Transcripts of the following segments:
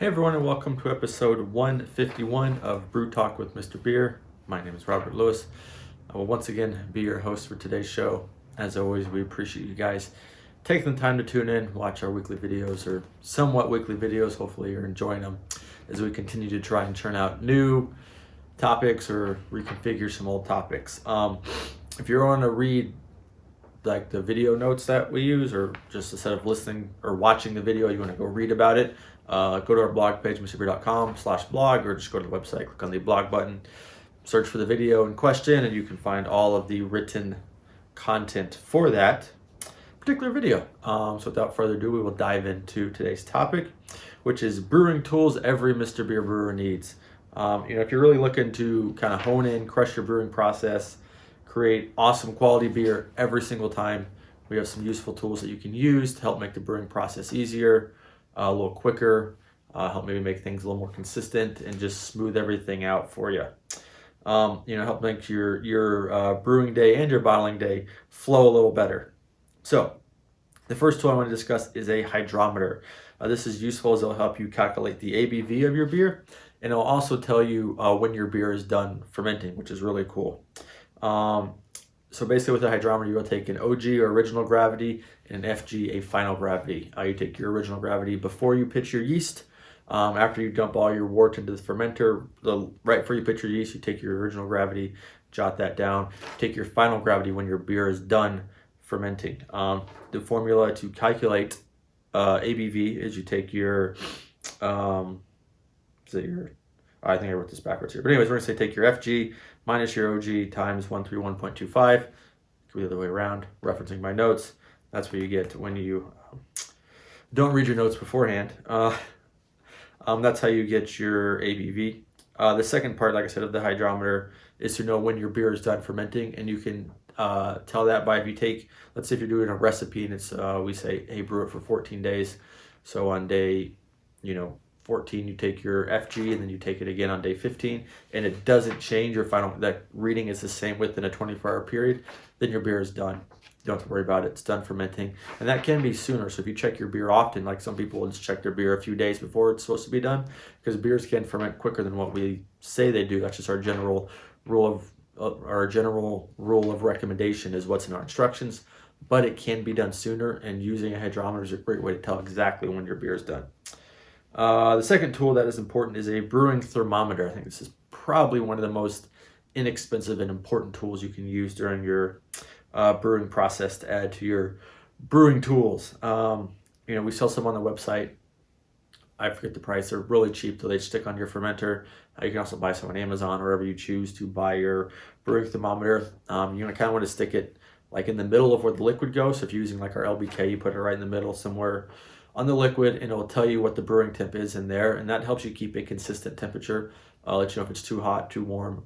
Hey everyone, and welcome to episode 151 of Brew Talk with Mr.Beer. My name is Robert Lewis. I will once again be your host for today's show. As always, we appreciate you guys taking the time to tune in, watch our weekly videos, or somewhat weekly videos. Hopefully you're enjoying them as we continue to try and churn out new topics or reconfigure some old topics. If you want to read like the video notes that we use, or just instead of listening or watching the video, you want to go read about it, go to our blog page, mrbeer.com/blog, or just go to the website, click on the blog button, search for the video in question, and you can find all of the written content for that particular video. So without further ado, we will dive into today's topic, which is brewing tools every Mr. Beer brewer needs. If you're really looking to kind of hone in, crush your brewing process, create awesome quality beer every single time, we have some useful tools that you can use to help make the brewing process easier, a little quicker, help maybe make things a little more consistent and just smooth everything out for you. Help make your brewing day and your bottling day flow a little better. So the first tool I want to discuss is a hydrometer. This is useful as it'll help you calculate the ABV of your beer, and it'll also tell you when your beer is done fermenting, which is really cool. So basically with a hydrometer, you will take an OG or original gravity and an FG, a final gravity. You take your original gravity before you pitch your yeast. After you dump all your wort into the fermenter, right before you pitch your yeast, you take your original gravity, jot that down. Take your final gravity when your beer is done fermenting. The formula to calculate ABV is you take your, I think I wrote this backwards here. But anyways, we're going to say take your FG minus your OG times 131.25. Could be the other way around, referencing my notes. That's what you get when you don't read your notes beforehand. That's how you get your ABV. The second part, like I said, of the hydrometer is to know when your beer is done fermenting. And you can tell that by if you take, let's say if you're doing a recipe and it's, we say, hey, brew it for 14 days. So on day, 14, you take your FG, and then you take it again on day 15, and it doesn't change your final, that reading is the same within a 24-hour period, then your beer is done. You don't have to worry about it. It's done fermenting, and that can be sooner. So if you check your beer often, like some people will just check their beer a few days before it's supposed to be done, because beers can ferment quicker than what we say they do. That's just our general rule of recommendation is what's in our instructions, but it can be done sooner, and using a hydrometer is a great way to tell exactly when your beer is done. The second tool that is important is a brewing thermometer. I think this is probably one of the most inexpensive and important tools you can use during your brewing process to add to your brewing tools. We sell some on the website. I forget the price. They're really cheap, so they stick on your fermenter. You can also buy some on Amazon or wherever you choose to buy your brewing thermometer. You kind of want to stick it like in the middle of where the liquid goes. So if you're using like our LBK, you put it right in the middle somewhere on the liquid, and it'll tell you what the brewing temp is in there, and that helps you keep a consistent temperature. I'll let you know if it's too hot, too warm.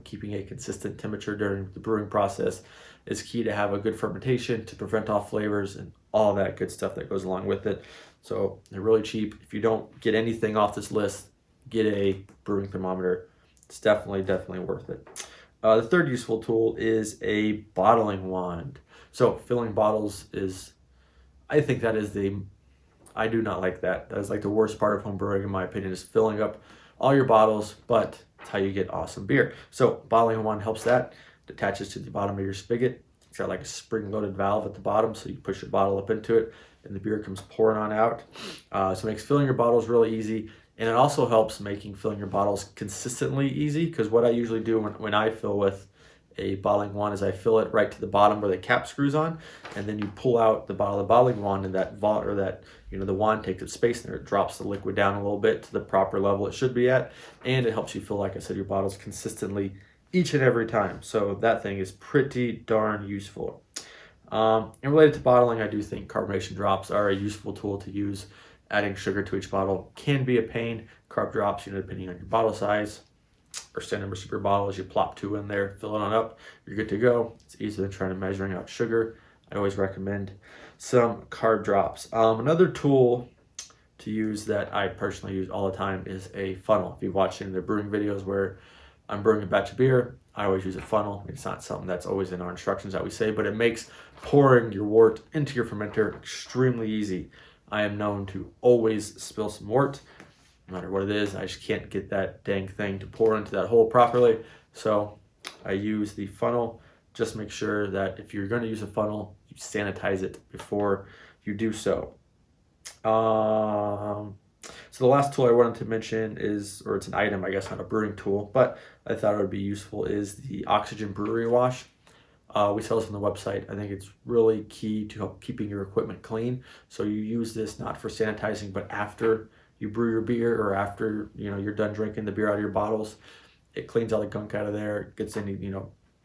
Keeping a consistent temperature during the brewing process is key to have a good fermentation, to prevent off flavors and all that good stuff that goes along with it. So they're really cheap. If you don't get anything off this list, get a brewing thermometer. It's definitely worth it. The third useful tool is a bottling wand. So filling bottles I do not like that. That is like the worst part of home brewing, in my opinion, is filling up all your bottles, but it's how you get awesome beer. So bottling wand helps that. It attaches to the bottom of your spigot. It's got like a spring-loaded valve at the bottom, so you push your bottle up into it, and the beer comes pouring on out. So it makes filling your bottles really easy, and it also helps making filling your bottles consistently easy, because what I usually do when I fill with a bottling wand is I fill it right to the bottom where the cap screws on, and then you pull out the bottle of bottling wand, and the wand takes its space and it drops the liquid down a little bit to the proper level it should be at, and it helps you fill, like I said, your bottles consistently each and every time. So that thing is pretty darn useful. And related to bottling, I do think carbonation drops are a useful tool to use. Adding sugar to each bottle can be a pain. Carb drops, depending on your bottle size or standard Mr. Beer bottles, you plop 2 in there, fill it on up, you're good to go. It's easier than trying to measuring out sugar. I always recommend some carb drops. Another tool to use that I personally use all the time is a funnel. If you've watched any of the brewing videos where I'm brewing a batch of beer, I always use a funnel. It's not something that's always in our instructions that we say, but it makes pouring your wort into your fermenter extremely easy. I am known to always spill some wort. no matter what it is. I just can't get that dang thing to pour into that hole properly. So I use the funnel. Just make sure that if you're going to use a funnel, you sanitize it before you do so. So the last tool I wanted to mention is, or it's an item, I guess, not a brewing tool, but I thought it would be useful, is the oxygen brewery wash. We sell this on the website. I think it's really key to help keeping your equipment clean. So you use this not for sanitizing, but after you brew your beer or after you're done drinking the beer out of your bottles. It cleans all the gunk out of there, gets any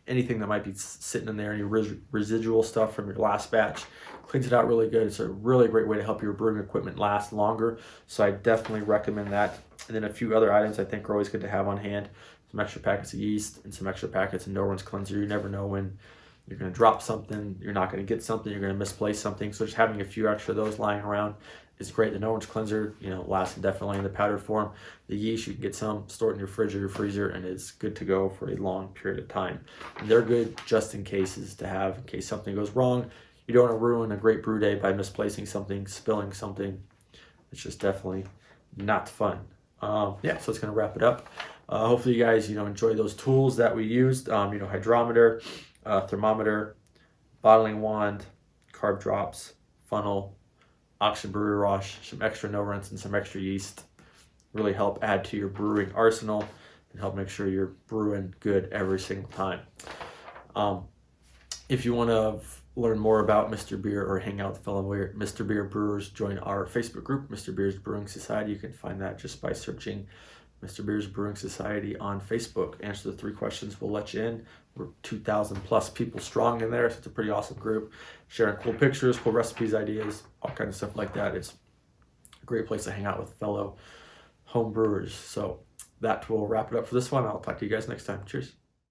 anything that might be sitting in there, any residual stuff from your last batch, cleans it out really good. It's a really great way to help your brewing equipment last longer. So I definitely recommend that. And then a few other items I think are always good to have on hand. Some extra packets of yeast and some extra packets of no-rinse cleanser. You never know when you're going to drop something, you're not going to get something, you're going to misplace something. So just having a few extra of those lying around is great. The no-rinse cleanser, lasts indefinitely in the powdered form. The yeast, you can get some, store it in your fridge or your freezer, and it's good to go for a long period of time. And they're good just in cases to have, in case something goes wrong. You don't want to ruin a great brew day by misplacing something, spilling something. It's just definitely not fun. So it's going to wrap it up. Hopefully you guys, enjoy those tools that we used. Hydrometer, thermometer, bottling wand, carb drops, funnel, oxygen brewery wash, some extra no-rinse and some extra yeast. Really help add to your brewing arsenal and help make sure you're brewing good every single time. If you want to learn more about Mr. Beer or hang out with fellow Mr. Beer brewers, join our Facebook group, Mr. Beer's Brewing Society. You can find that just by searching Mr. Beer's Brewing Society on Facebook. Answer the 3 questions, we'll let you in. We're 2,000 plus people strong in there, so it's a pretty awesome group. Sharing cool pictures, cool recipes, ideas, all kinds of stuff like that. It's a great place to hang out with fellow home brewers. So that will wrap it up for this one. I'll talk to you guys next time. Cheers.